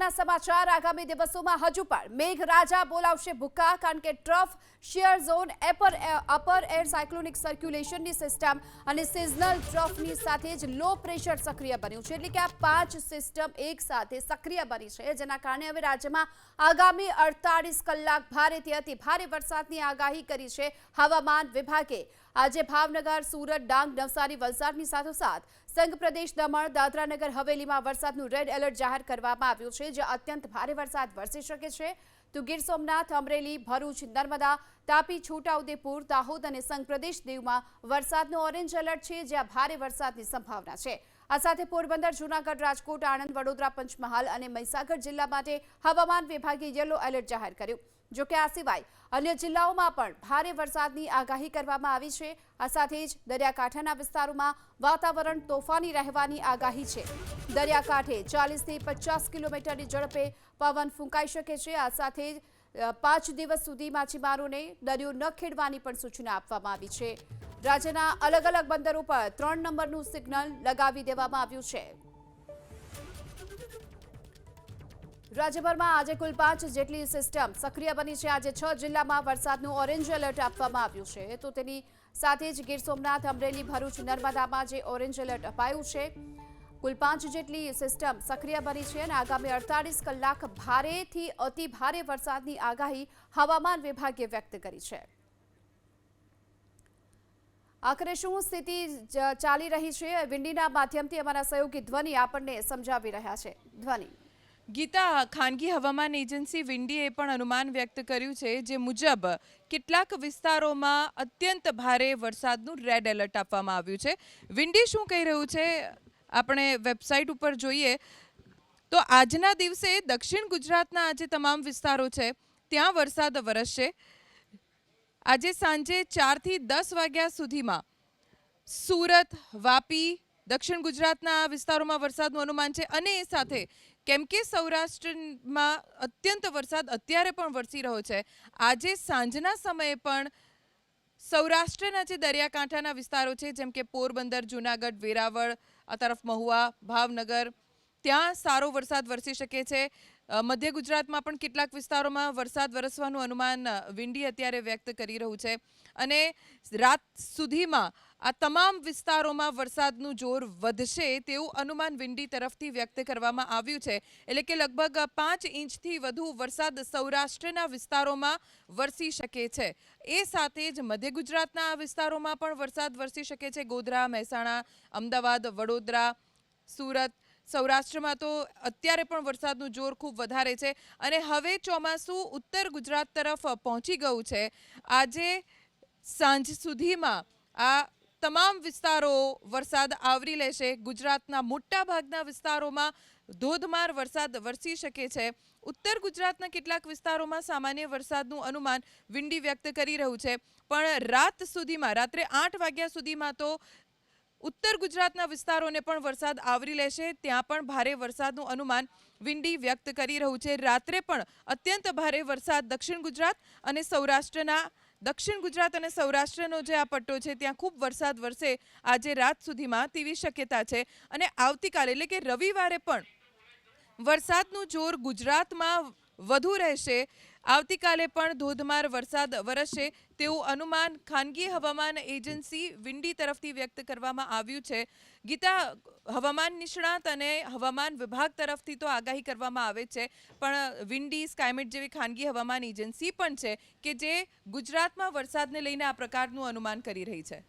મહત્વના સમાચાર આગામી દિવસોમાં હજુ પણ મેઘરાજા બોલાવશે ભૂક્કા કારણ કે trough shear zone upper air cyclonic સર્ક્યુલેશનની સિસ્ટમ અને સિઝનલ ટ્રફની સાથે જ લો પ્રેશર સક્રિય બન્યું છે એટલે કે આ પાંચ સિસ્ટમ એક સાથે સક્રિય બની છે જેના કારણે હવે રાજ્યમાં આગામી 48 કલાક ભારેથી અતિ ભારે વરસાદની આગાહી કરી છે હવામાન વિભાગે આજે ભાવનગર સુરત ડાંગ નવસારી વલસાડની સાથોસાથ સંઘ પ્રદેશ દમણ દાદરાનગર હવેલીમાં વરસાદનું રેડ એલર્ટ જાહેર કરવામાં આવ્યું છે જે અત્યંત ભારે વરસાદ વરસી શકે છે તો ગીર સોમનાથ અમરેલી ભરૂચ નર્મદા તાપી છોટાઉદેપુર દાહોદ અને સંઘ પ્રદેશ દીવમાં વરસાદનું ઓરેન્જ એલર્ટ છે જ્યાં ભારે વરસાદની સંભાવના છે આ સાથે પોરબંદર જૂનાગઢ રાજકોટ આણંદ વડોદરા પંચમહાલ અને મહીસાગર જિલ્લા માટે હવામાન વિભાગે યલો એલર્ટ જાહેર કર્યું જો કે આ સિવાય અન્ય જિલ્લાઓમાં પણ ભારે વરસાદની આગાહી કરવામાં આવી છે આ સાથે જ દરિયાકાંઠાના વિસ્તારોમાં વાતાવરણ તોફાની રહેવાની આગાહી છે દરિયાકાંઠે 40 થી 50 કિલોમીટરની ઝડપે પવન ફૂંકાઈ શકે છે આ સાથે 5 દિવસ સુધી માછીમારોને દરિયો ન ખેડવાની પણ સૂચના આપવામાં આવી છે રાજ્યના અલગ અલગ બંદરો પર 3 નંબરનું સિગ્નલ લગાવી દેવામાં આવ્યું છે રાજ્યભરમાં આજે કુલ 5 જેટલી સિસ્ટમ સક્રિય બની છે આજે 6 જિલ્લામાં વરસાદનું ઓરેન્જ એલર્ટ આપવામાં આવ્યું છે તો તેની સાથે જ ગીર સોમનાથ અમરેલી ભરૂચ નર્મદામાં જે ઓરેન્જ એલર્ટ અપાયું છે કુલ 5 જેટલી સિસ્ટમ સક્રિય બની છે અને આગામી 48 કલાક ભારેથી અતિ ભારે વરસાદની આગાહી હવામાન વિભાગે વ્યક્ત કરી છે આખરે શું સ્થિતિ ચાલી રહી છે વિંડીના માધ્યમથી અમારા સહયોગી ધ્વનિ આપણને સમજાવી રહ્યા છે ધ્વનિ ગીતા, ખાનગી હવામાન એજન્સી વિંડીએ પણ અનુમાન વ્યક્ત કર્યું છે જે મુજબ કેટલાક વિસ્તારોમાં અત્યંત ભારે વરસાદનું રેડ એલર્ટ આપવામાં આવ્યું છે વિંડી શું કહી રહ્યું છે આપણે વેબસાઇટ ઉપર જોઈએ તો આજના દિવસે દક્ષિણ ગુજરાતના આજે તમામ વિસ્તારો છે ત્યાં વરસાદ વરસશે આજે સાંજે 4 થી 10 વાગ્યા સુધીમાં સુરત વાપી દક્ષિણ ગુજરાતના વિસ્તારોમાં વરસાદનું અનુમાન છે અને એ સાથે કેમ કે સૌરાષ્ટ્રમાં અત્યંત વરસાદ અત્યારે પણ વરસી રહ્યો છે આજે સાંજના સમયે પણ સૌરાષ્ટ્રના જે દરિયાકાંઠાના વિસ્તારો છે જેમ કે પોરબંદર જૂનાગઢ વેરાવળ આ તરફ મહુવા ભાવનગર ત્યાં સારો વરસાદ વરસી શકે છે મધ્ય ગુજરાતમાં પણ કેટલાક વિસ્તારોમાં વરસાદ વરસવાનું અનુમાન વિંડી અત્યારે વ્યક્ત કરી રહ્યું છે અને રાત સુધીમાં આ તમામ વિસ્તારોમાં વરસાદનું જોર વધશે તેવું અનુમાન વિંડી તરફથી વ્યક્ત કરવામાં આવ્યું છે એટલે કે લગભગ 5 ઇંચથી વધુ વરસાદ સૌરાષ્ટ્રના વિસ્તારોમાં વરસી શકે છે એ સાથે જ મધ્ય ગુજરાતના વિસ્તારોમાં પણ વરસાદ વરસી શકે છે ગોધરા મહેસાણા અમદાવાદ વડોદરા સુરત સૌરાષ્ટ્રમાં તો અત્યારે પણ વરસાદનું જોર ખૂબ વધારે છે અને હવે ચોમાસું ઉત્તર ગુજરાત તરફ પહોંચી ગયું છે આજે સાંજ સુધીમાં આ તમામ વિસ્તારો વરસાદ આવરી લેશે ગુજરાતના મોટા ભાગના વિસ્તારોમાં ધોધમાર વરસાદ વરસી શકે છે ઉત્તર ગુજરાતના કેટલાક વિસ્તારોમાં સામાન્ય વરસાદનું અનુમાન વિંડી વ્યક્ત કરી રહ્યું છે પણ રાત સુધીમાં રાત્રે 8 વાગ્યા સુધીમાં તો ઉત્તર ગુજરાતના વિસ્તારોને પણ વરસાદ આવરી લેશે ત્યાં પણ ભારે વરસાદનું અનુમાન વિંડી વ્યક્ત કરી રહ્યું છે રાત્રે પણ અત્યંત ભારે વરસાદ દક્ષિણ ગુજરાત અને સૌરાષ્ટ્રના દક્ષિણ ગુજરાત અને સૌરાષ્ટ્રનો જે આ પટ્ટો છે ત્યાં ખૂબ વરસાદ વરસે આજે રાત સુધીમાં તેવી શક્યતા છે અને આવતીકાલે એટલે કે રવિવારે પણ વરસાદનું જોર ગુજરાતમાં વધુ રહેશે આવતીકાલે પણ ધોધમાર વરસાદ વરસશે તેવું અનુમાન ખાનગી હવામાન એજન્સી વિંડી તરફથી વ્યક્ત કરવામાં આવ્યું છે ગીતા હવામાન નિષ્ણાત અને હવામાન વિભાગ તરફથી તો આગાહી કરવામાં આવે છે પણ વિંડી સ્કાયમેટ જેવી ખાનગી હવામાન એજન્સી પણ છે કે જે ગુજરાતમાં વરસાદને લઈને આ પ્રકારનું અનુમાન કરી રહી છે